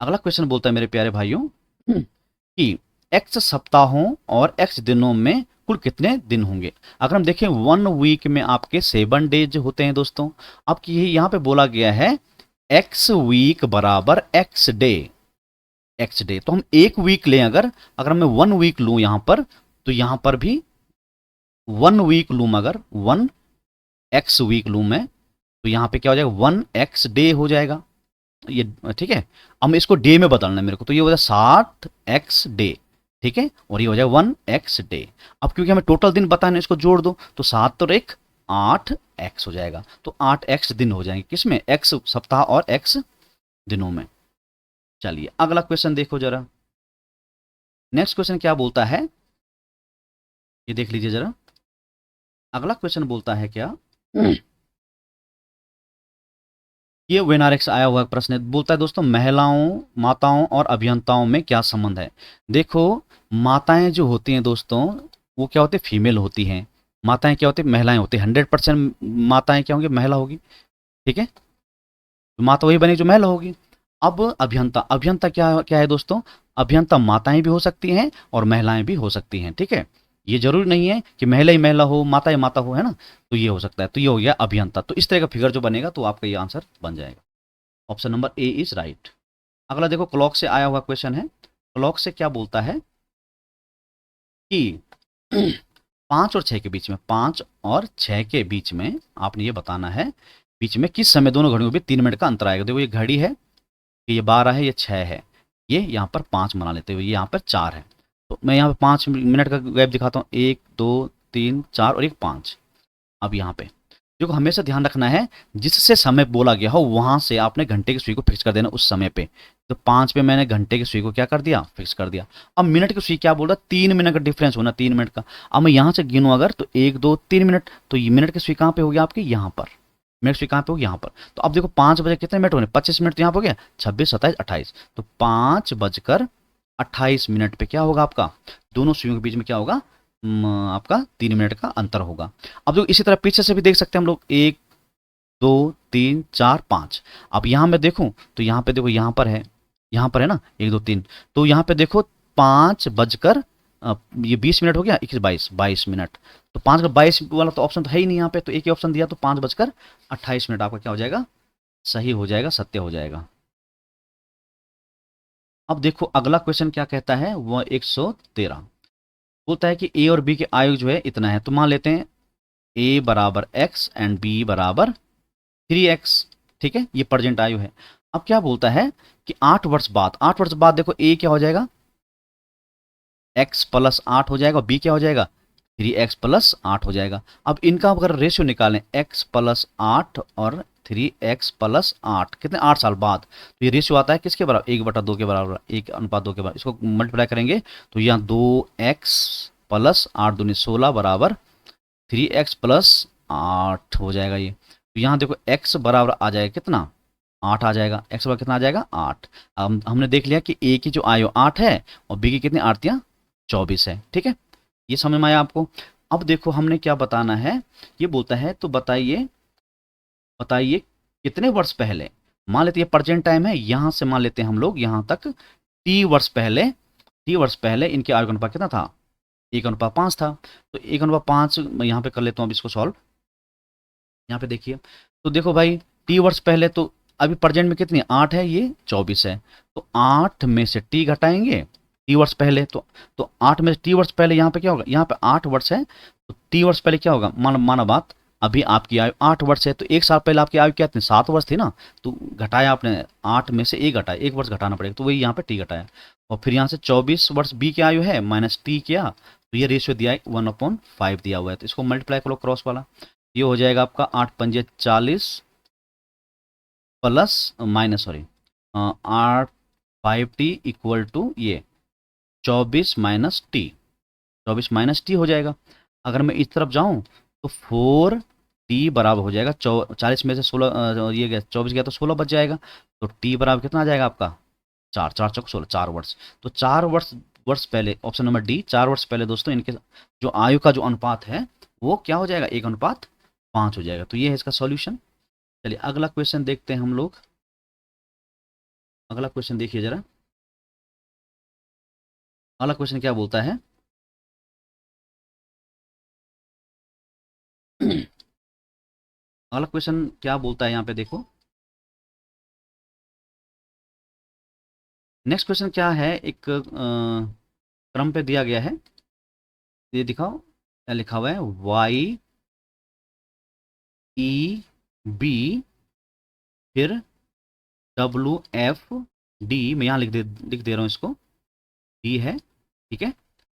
अगला क्वेश्चन बोलता है मेरे प्यारे भाइयों कि एक्स सप्ताहों और एक्स दिनों में कुल कितने दिन होंगे। अगर हम देखें 1 वीक में आपके 7 डेज होते हैं दोस्तों। अब यहाँ पे बोला गया है एक्स वीक बराबर एक्स डे, एक्स डे। तो हम 1 वीक लें, अगर मैं 1 वीक लूं यहां पर, तो यहां पर भी 1 वीक लूं, अगर 1 एक्स वीक लूं मैं, तो यहां पे क्या हो जाएगा, 1 एक्स डे हो जाएगा ये, ठीक है। अब इसको डे में बदलना है मेरे को, तो ये हो जाएगा 7 एक्स डे, ठीक है। और ये हो जाएगा 1 एक्स डे। अब क्योंकि हमें टोटल दिन बताना है, इसको जोड़ दो, तो 7 और 1 8 एक्स हो जाएगा। तो 8 एक्स दिन हो जाएंगे, किसमें, एक्स सप्ताह और एक्स दिनों में। चलिए अगला क्वेश्चन देखो जरा, नेक्स्ट क्वेश्चन क्या बोलता है, ये देख लीजिए जरा। अगला क्वेश्चन बोलता है क्या, ये वेनारिक्स आया हुआ प्रश्न है। बोलता है दोस्तों, महिलाओं, माताओं और अभियंताओं में क्या संबंध है। देखो, माताएं जो होती हैं दोस्तों, वो क्या होती है, फीमेल होती हैं। माताएं क्या होती है, महिलाएं होती हैं। 100% माताएं क्या होंगी, महिला होगी, ठीक है। तो माता वही बनेगी जो महिला होगी। अब अभियंता, अभियंता क्या क्या है दोस्तों, अभियंता माताएं भी हो सकती हैं और महिलाएं भी हो सकती हैं, ठीक है। ये जरूरी नहीं है कि महिला ही महिला हो, माता ही माता हो, है ना। तो ये हो सकता है, तो ये हो गया अभियंता। तो इस तरह का फिगर जो बनेगा तो आपका ये आंसर बन जाएगा। Option number A is right. अगला देखो, क्लॉक से आया हुआ क्वेश्चन है। क्लॉक से क्या बोलता है कि 5 और 6 के बीच में, 5 और 6 के बीच में आपने ये बताना है, बीच में किस समय दोनों घड़ियों के बीच 3 मिनट का अंतर आएगा। देखो ये घड़ी है, ये 12 है, ये 6 है, ये यहाँ पर 5 बना लेते हुए, ये यहाँ पर 4 है। तो मैं यहाँ पे 5 मिनट का गैप दिखाता हूँ, 1 2 3 4 और एक 5। अब यहाँ पे देखो, हमेशा ध्यान रखना है, जिससे समय बोला गया हो वहां से आपने घंटे की सुई को फिक्स कर देना उस समय पे। तो 5 पे मैंने घंटे की सुई को क्या कर दिया, फिक्स कर दिया। अब मिनट की सुई क्या बोल रहा है, 3 मिनट का डिफरेंस होना, 3 मिनट का। अब मैं यहाँ से गिनूँ अगर, तो 1 2 3 मिनट, तो ये मिनट की सुई कहाँ पे होगी आपकी, यहाँ पर। मिनट की सुई कहाँ पे होगी, यहाँ पर। तो अब देखो 5 बजे कितने मिनट होने, 25 मिनट, तो यहाँ पे हो गया 26 27 28। तो 5:28 पे क्या होगा आपका, दोनों सुइयों के बीच में क्या होगा, आपका 3 मिनट का अंतर होगा। अब जो इसी तरह पीछे से भी देख सकते हैं हम लोग, 1 2 3 4 5। अब यहाँ मैं देखूं तो यहाँ पे देखो, यहाँ पर है, यहाँ पर है ना 1 2 3। तो यहाँ पे देखो 5:25 ये 20 मिनट हो गया, 21 22 22 मिनट, तो 5 वाला तो ऑप्शन तो है ही नहीं यहाँ पे, तो एक ही ऑप्शन दिया, तो 5:28 आपका क्या हो जाएगा, सही हो जाएगा, सत्य हो जाएगा। अब देखो अगला क्वेश्चन क्या कहता है, वह 113 बोलता है कि ए और बी की आयु जो है इतना है, तो मान लेते हैं ए बराबर एक्स एंड बी बराबर 3x, ठीक है, ये प्रेजेंट आयु है। अब क्या बोलता है कि 8 वर्ष बाद, 8 वर्ष बाद देखो ए क्या हो जाएगा, x प्लस 8 हो जाएगा, और बी क्या हो जाएगा, 3x प्लस 8 हो जाएगा। अब इनका अगर रेशियो निकालें, x प्लस 8 और 3x प्लस 8, कितने, 8 साल बाद, तो ये रेशियो आता है किसके बराबर, 1/2 के बराबर, 1:2 के बराबर। इसको मल्टीप्लाई करेंगे तो यहाँ 2x प्लस 8 दूनी 16 बराबर 3x प्लस 8 हो जाएगा ये। तो यहाँ देखो x बराबर आ जाएगा कितना, 8 आ जाएगा, x बराबर कितना आ जाएगा, 8। अब हमने देख लिया कि a की जो आयु 8 है और b की कितनी 8×3 = 24 है, ठीक है, ये समझ में आया आपको। अब देखो हमने क्या बताना है, ये बोलता है तो बताइए, बताइए कितने वर्ष पहले, मान लेते हैं प्रेजेंट टाइम है, यहां से मान लेते हैं हम लोग यहां तक टी वर्ष पहले इनके आयु का अनुपात कितना था, 1:5 था। तो 1:5 मैं यहाँ पे कर लेता हूँ अब इसको सॉल्व। यहाँ पे देखिए, तो देखो भाई टी वर्ष पहले, तो अभी प्रेजेंट में कितनी 8 है, ये 24 है, तो 8 में से टी घटाएंगे, टी वर्ष पहले, तो 8 में से टी वर्ष पहले यहाँ पे क्या होगा, यहाँ पे 8 वर्ष है, तो टी वर्ष पहले क्या होगा, माना बात, अभी आपकी आयु 8 वर्ष है, तो 1 साल पहले आपकी आयु क्या थी, 7 वर्ष थी ना, तो घटाया आपने, 8 में से 1 घटाया, 1 वर्ष घटाना पड़ेगा, तो वही यहाँ पे टी घटाया, और फिर यहाँ से 24 वर्ष बी की आयु है माइनस टी किया, तो ये रेशियो दिया है 1/5 दिया हुआ है, तो इसको मल्टीप्लाई करो क्रॉस वाला, ये हो जाएगा आपका 8×5 = 40 प्लस माइनस, सॉरी, 8×5t = ये 24 माइनस टी, 24 माइनस टी हो जाएगा। अगर मैं इस तरफ जाऊं तो 4t बराबर हो जाएगा 40 में से 16, ये गया 24 गया तो 16 बच जाएगा, तो t बराबर कितना आ जाएगा आपका 4, 4×4 = 16, 4 वर्ष। तो 4 वर्ष पहले, ऑप्शन नंबर डी, 4 वर्ष पहले दोस्तों इनके जो आयु का जो अनुपात है वो क्या हो जाएगा, 1:5 हो जाएगा। तो ये है इसका सॉल्यूशन। चलिए अगला क्वेश्चन देखते हैं हम लोग, अगला क्वेश्चन देखिए जरा, अगला क्वेश्चन क्या बोलता है अगला क्वेश्चन क्या बोलता है यहाँ पे देखो, नेक्स्ट क्वेश्चन क्या है, एक क्रम पे दिया गया है, ये दिखाओ क्या लिखा हुआ है, YEB फिर WFD, मैं यहाँ लिख दे रहा हूँ इसको, डी है, ठीक है,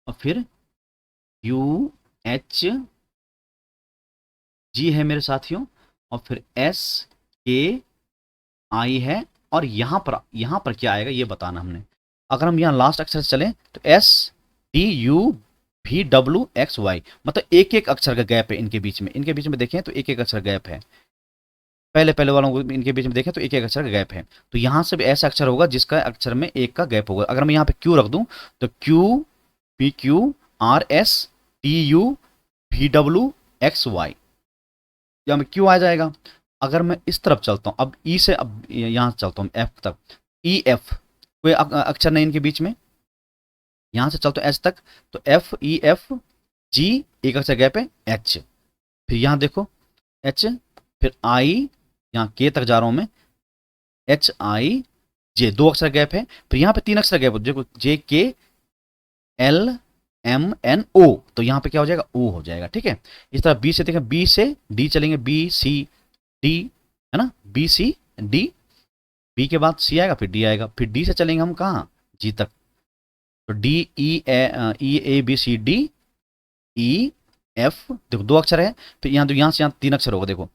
और फिर UHG है मेरे साथियों, और फिर SKI है, और यहाँ पर क्या आएगा ये बताना हमने। अगर हम यहाँ लास्ट अक्षर से चलें तो STUVWXY, मतलब एक एक अक्षर का गैप है इनके बीच में देखें तो एक एक अक्षर गैप है, पहले वालों को इनके बीच में देखें तो एक एक अक्षर का गैप है, तो यहाँ से भी ऐसा अक्षर होगा जिसका अक्षर में एक का गैप होगा। अगर मैं यहाँ पे Q रख दूं तो QPQRSTUVWXY, यहाँ में Q आ जाएगा। अगर मैं इस तरफ चलता हूँ, अब E से, अब यहाँ चलता हूँ F तक, EF कोई अक्षर नहीं इनके बीच में, यहाँ से चलता हूँ H तक, तो FEFG एक अक्षर गैप है, H, फिर यहाँ देखो H, फिर I, यहाँ K तक जा रहा हूँ मैं, HIJ 2 अक्षर गैप है, फिर यहाँ पे 3 अक्षर गैप, देखो JKLMNO, तो यहाँ पे क्या हो जाएगा, O हो जाएगा, ठीक है। इस तरह B से देखें, B से D चलेंगे, BCD है ना, BCD, B के बाद C आएगा, फिर D आएगा, फिर D से चलेंगे हम कहाँ, G तक, तो DEABCDEF, देखो 2 अक्षर है, फिर यहाँ यहाँ से यहाँ 3 अक्षर होगा, देखो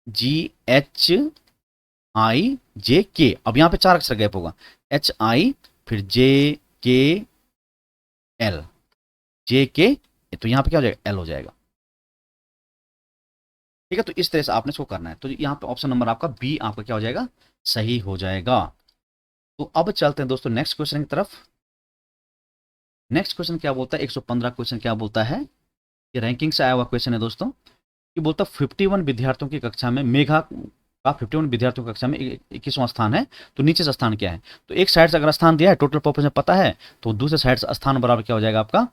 GHIJK, अब यहाँ पे 4 अक्षर गैप होगा, HI, फिर JKL, JK, तो यहाँ पे क्या हो जाएगा, L हो जाएगा, ठीक है। तो इस तरह से आपने इसको करना है, तो यहाँ पे ऑप्शन नंबर आपका बी आपका क्या हो जाएगा, सही हो जाएगा। तो अब चलते हैं दोस्तों नेक्स्ट क्वेश्चन की तरफ। नेक्स्ट क्वेश्चन क्या बोलता है, 115 क्वेश्चन क्या बोलता है, ये रैंकिंग से आया हुआ क्वेश्चन है दोस्तों, कि बोलता 51 विद्यार्थियों की कक्षा में मेघा आप 51 विद्यार्थियों की कक्षा में 21वां स्थान है, तो नीचे से स्थान क्या है? तो एक साइड से अगर स्थान दिया है, टोटल पॉपुलेशन पता है, तो दूसरे साइड से स्थान बराबर क्या हो जाएगा आपका?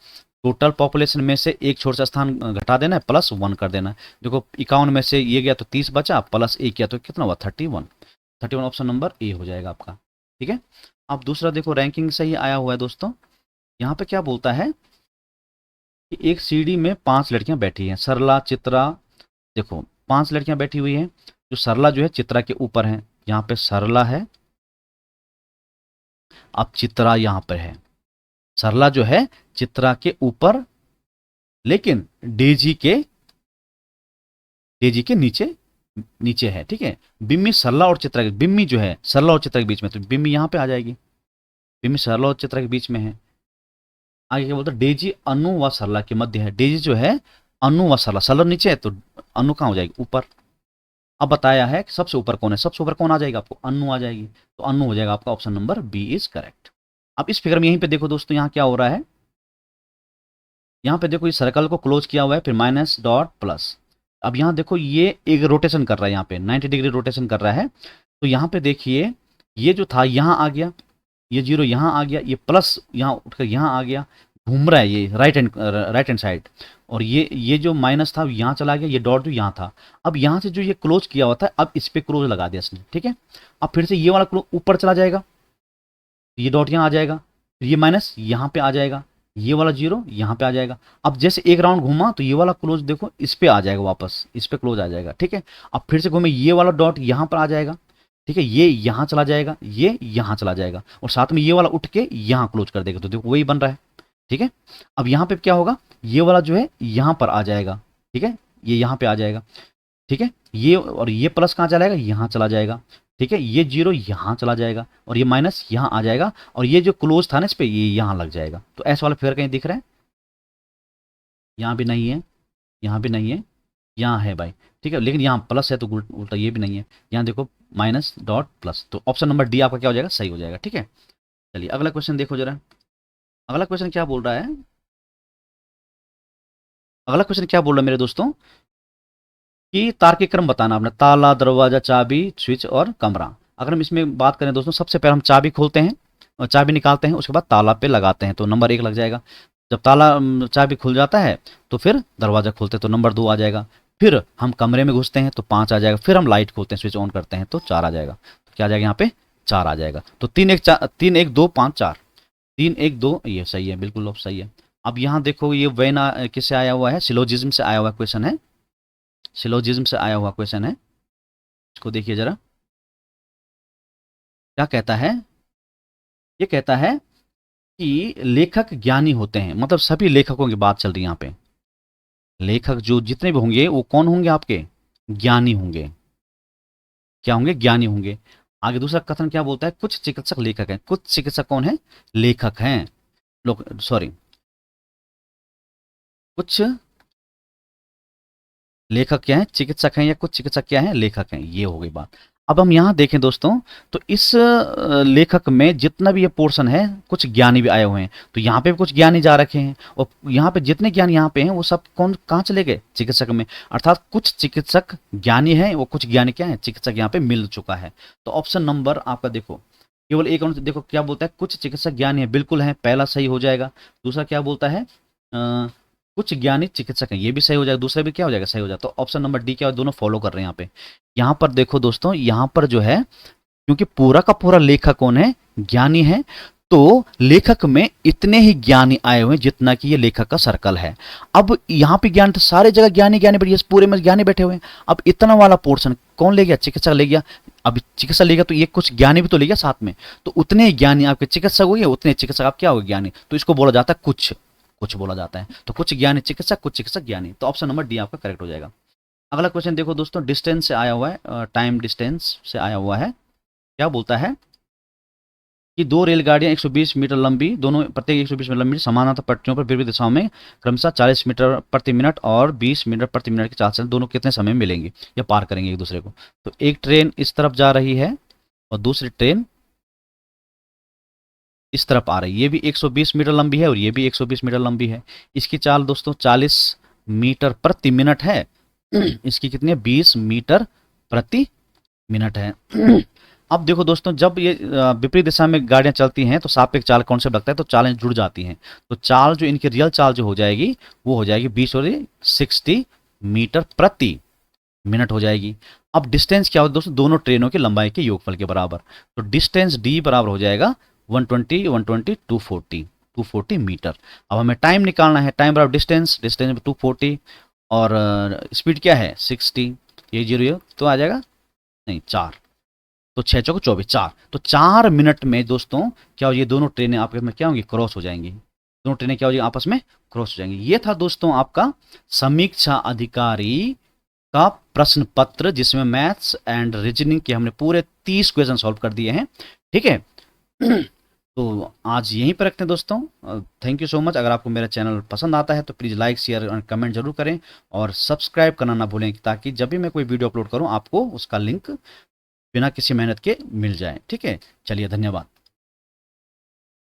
टोटल पॉपुलेशन में से एक छोर से स्थान घटा देना है, प्लस 1 कर देना है। देखो 51 में से ये गया तो 30 बचा, प्लस 1 किया तो कितना हुआ? 31। 31 ऑप्शन नंबर ए हो जाएगा आपका। ठीक है, अब दूसरा देखो रैंकिंग से ही आया हुआ है दोस्तों। यहाँ पे क्या बोलता है कि एक सीढ़ी में 5 लड़कियां बैठी हैं, सरला, चित्रा। देखो 5 लड़कियां बैठी हुई हैं, जो सरला जो है चित्रा के ऊपर है, यहाँ पे सरला है, अब चित्रा यहाँ पर है। सरला जो है चित्रा के ऊपर, लेकिन डेजी के नीचे नीचे है। ठीक है, बिम्मी सरला और चित्रा के, बिम्मी जो है सरला और चित्रा के बीच में, तो बिम्मी यहाँ पे आ जाएगी, बिम्मी सरला और चित्रा के बीच में है। आगे क्या बोलते हैं? डेजी अनु व सरला के मध्य है। डेजी जो है अनु व सरला, सरला नीचे है तो अनु कहाँ हो जाएगी? ऊपर। अब बताया है कि सबसे ऊपर कौन है, सबसे ऊपर कौन आ जाएगा आपको? अनु आ जाएगी, तो अनु हो जाएगा आपका option number B is correct. अब इस फिगर में यहीं पे देखो दोस्तों, यहाँ क्या हो रहा है? यहाँ पे देखो, इस सर्कल को क्लोज किया हुआ है, फिर माइनस डॉट प्लस। अब यहाँ देखो ये एक रोटेशन कर रहा है, यहाँ पे 90 डिग्री रोटेशन कर रहा है। तो यहाँ पे देखिए, ये जो था यहाँ आ गया, ये 0 यहाँ आ गया, ये प्लस यहाँ उठकर यहाँ आ गया, घूम रहा है ये राइट हैंड साइड। और ये जो माइनस था यहाँ चला गया, ये डॉट जो यहाँ था। अब यहाँ से जो ये क्लोज किया हुआ था, अब इस पे क्लोज लगा दिया इसने। ठीक है, अब फिर से ये वाला क्लोज ऊपर चला जाएगा, ये डॉट यहाँ आ जाएगा, फिर ये माइनस यहाँ पे आ जाएगा, ये वाला 0 यहाँ पे आ जाएगा। अब जैसे एक राउंड घूमा तो ये वाला क्लोज देखो इस पे आ जाएगा, वापस इस पे क्लोज आ जाएगा। ठीक है, अब फिर से घूमे, ये वाला डॉट यहाँ पर आ जाएगा। ठीक है, ये यहाँ चला जाएगा, ये यहाँ चला जाएगा, और साथ में ये वाला उठ के यहाँ क्लोज कर देगा, तो देखो वही बन रहा है। ठीक है, अब यहाँ पे क्या होगा? ये वाला जो है यहाँ पर आ जाएगा। ठीक है, ये यहाँ पे आ जाएगा। ठीक है, ये और ये प्लस कहाँ चला जाएगा? यहाँ चला जाएगा। ठीक है, ये 0 यहाँ चला जाएगा, और ये माइनस यहाँ आ जाएगा, और ये जो क्लोज था ना इस पे, ये यहाँ लग जाएगा। तो ऐसा वाला फिगर कहीं दिख रहा है? यहाँ भी नहीं है, यहाँ भी नहीं है, यहाँ है भाई। ठीक है, लेकिन यहाँ प्लस है तो उल्टा ये भी नहीं है। यहाँ देखो माइनस डॉट प्लस, तो ऑप्शन नंबर डी आपका क्या हो जाएगा? सही हो जाएगा। ठीक है, चलिए अगला क्वेश्चन देखो जरा। अगला क्वेश्चन क्या बोल रहा है? अगला क्वेश्चन क्या बोल रहा है मेरे दोस्तों कि तार्किक क्रम बताना आपने, ताला, दरवाजा, चाबी, स्विच और कमरा। अगर हम इसमें बात करें दोस्तों, सबसे पहले हम चाबी खोलते हैं और चाबी निकालते हैं, उसके बाद ताला पे लगाते हैं, तो नंबर 1 लग जाएगा। जब ताला चाबी खुल जाता है तो फिर दरवाजा खोलते हैं, तो नंबर 2 आ जाएगा। फिर हम कमरे में घुसते हैं तो 5 आ जाएगा। फिर हम लाइट खोलते हैं, स्विच ऑन करते हैं तो 4 आ जाएगा। तो क्या आ जाएगा? यहाँ पे 4 आ जाएगा। तो 3 1 2 5 4, 3 1 2, ये सही है, बिल्कुल अब सही है। अब यहाँ देखो, ये वेन किससे आया हुआ है? सिलोजिज्म से आया हुआ क्वेश्चन है, सिलोजिज्म से आया हुआ क्वेश्चन है। इसको देखिए जरा, क्या कहता है? ये कहता है कि लेखक ज्ञानी होते हैं, मतलब सभी लेखकों की बात चल रही है यहाँ पे। लेखक जो जितने भी होंगे वो कौन होंगे? आपके ज्ञानी होंगे। क्या होंगे? ज्ञानी होंगे। आगे दूसरा कथन क्या बोलता है? कुछ चिकित्सक लेखक हैं। कुछ चिकित्सक कौन है? लेखक हैं। लोग सॉरी, कुछ लेखक क्या है? चिकित्सक हैं, या कुछ चिकित्सक क्या है? लेखक हैं। ये हो गई बात। अब हम यहाँ देखें दोस्तों, तो इस लेखक में जितना भी ये पोर्शन है, कुछ ज्ञानी भी आए हुए हैं, तो यहाँ पे भी कुछ ज्ञानी जा रखे हैं, और यहाँ पे जितने ज्ञानी यहाँ पे हैं वो सब कौन कहाँ चले गए? चिकित्सक में। अर्थात कुछ चिकित्सक ज्ञानी हैं, वो कुछ ज्ञानी क्या है? चिकित्सक यहाँ पे मिल चुका है। तो ऑप्शन नंबर आपका देखो, केवल एक देखो क्या बोलता है? कुछ चिकित्सक ज्ञानी है, बिल्कुल है, पहला सही हो जाएगा। दूसरा क्या बोलता है? कुछ ज्ञानी चिकित्सक हैं, ये भी सही हो जाएगा। दूसरा भी क्या हो जाएगा? सही हो जाएगा। तो ऑप्शन नंबर डी क्या है? दोनों फॉलो कर रहे हैं यहाँ पे। यहाँ पर देखो दोस्तों, यहाँ पर जो है, क्योंकि पूरा का पूरा लेखक कौन है? ज्ञानी है, तो लेखक में इतने ही ज्ञानी आए हुए हैं जितना कि ये लेखक का सर्कल है। अब यहाँ पे ज्ञान, तो सारे जगह ज्ञानी ज्ञानी बैठे, पूरे में ज्ञानी बैठे हुए हैं। अब इतना वाला पोर्शन कौन ले गया? चिकित्सक ले गया। अब चिकित्सक ले गया तो ये कुछ ज्ञानी भी तो ले गया साथ में, तो उतने ही ज्ञानी आपके चिकित्सक हो गए, उतने चिकित्सक आप क्या हो गए? ज्ञानी। तो इसको बोला जाता है कुछ, कुछ बोला जाता है। तो कुछ ज्ञानी चिकित्सक, कुछ चिकित्सक ज्ञानी। तो ऑप्शन नंबर डी आपका करेक्ट हो जाएगा। अगला क्वेश्चन देखो दोस्तों, डिस्टेंस से आया हुआ है, टाइम डिस्टेंस से आया हुआ है। क्या बोलता है कि 2 रेलगाड़ियां 120 मीटर लंबी, दोनों प्रत्येक 120 मीटर लंबी समानांतर पटरियों पर विपरीत दिशाओं में क्रमशः 40 मीटर प्रति मिनट और 20 मीटर प्रति मिनट की चाल से दोनों कितने समय में मिलेंगे या पार करेंगे एक दूसरे को? तो एक ट्रेन इस तरफ जा रही है और दूसरी ट्रेन इस तरफ आ रही है। ये भी 120 मीटर लंबी है और ये भी 120 मीटर लंबी है। इसकी चाल दोस्तों 40 मीटर प्रति मिनट है। इसकी कितनी है? 20 मीटर प्रति मिनट है। अब देखो दोस्तों, जब ये विपरीत दिशा में गाड़ियां चलती हैं तो सापेक्ष चाल कॉन्सेप्ट लगता है, तो चालें जुड़ जाती हैं। तो चाल जो इनकी रियल चाल जो हो जाएगी वो हो जाएगी 20 और 60 मीटर प्रति मिनट हो जाएगी। अब डिस्टेंस क्या होता है दोस्तों, दोनों ट्रेनों की लंबाई के योगफल के बराबर। तो डिस्टेंस डी बराबर हो जाएगा 120 120 240 240 मीटर। अब हमें टाइम निकालना है, टाइम बराबर डिस्टेंस, डिस्टेंस 240 और स्पीड क्या है 60, ये जीरो ये तो आ जाएगा नहीं 4, तो 6 चौको 24 4, तो 4 मिनट में दोस्तों क्या हो, ये दोनों ट्रेनें आपस में क्या होंगी, क्रॉस हो जाएंगी। दोनों ट्रेनें क्या हो जाएंगी, आपस में क्रॉस हो जाएंगी। ये था दोस्तों आपका समीक्षा अधिकारी का प्रश्न पत्र, जिसमें मैथ्स एंड रीजनिंग के हमने पूरे 30 क्वेश्चन सॉल्व कर दिए हैं। ठीक है। तो आज यहीं पर रखते हैं दोस्तों। Thank you so much. अगर आपको मेरा चैनल पसंद आता है तो प्लीज़ लाइक शेयर और कमेंट जरूर करें, और सब्सक्राइब करना ना भूलें, ताकि जब भी मैं कोई वीडियो अपलोड करूं आपको उसका लिंक बिना किसी मेहनत के मिल जाए। ठीक है, चलिए धन्यवाद।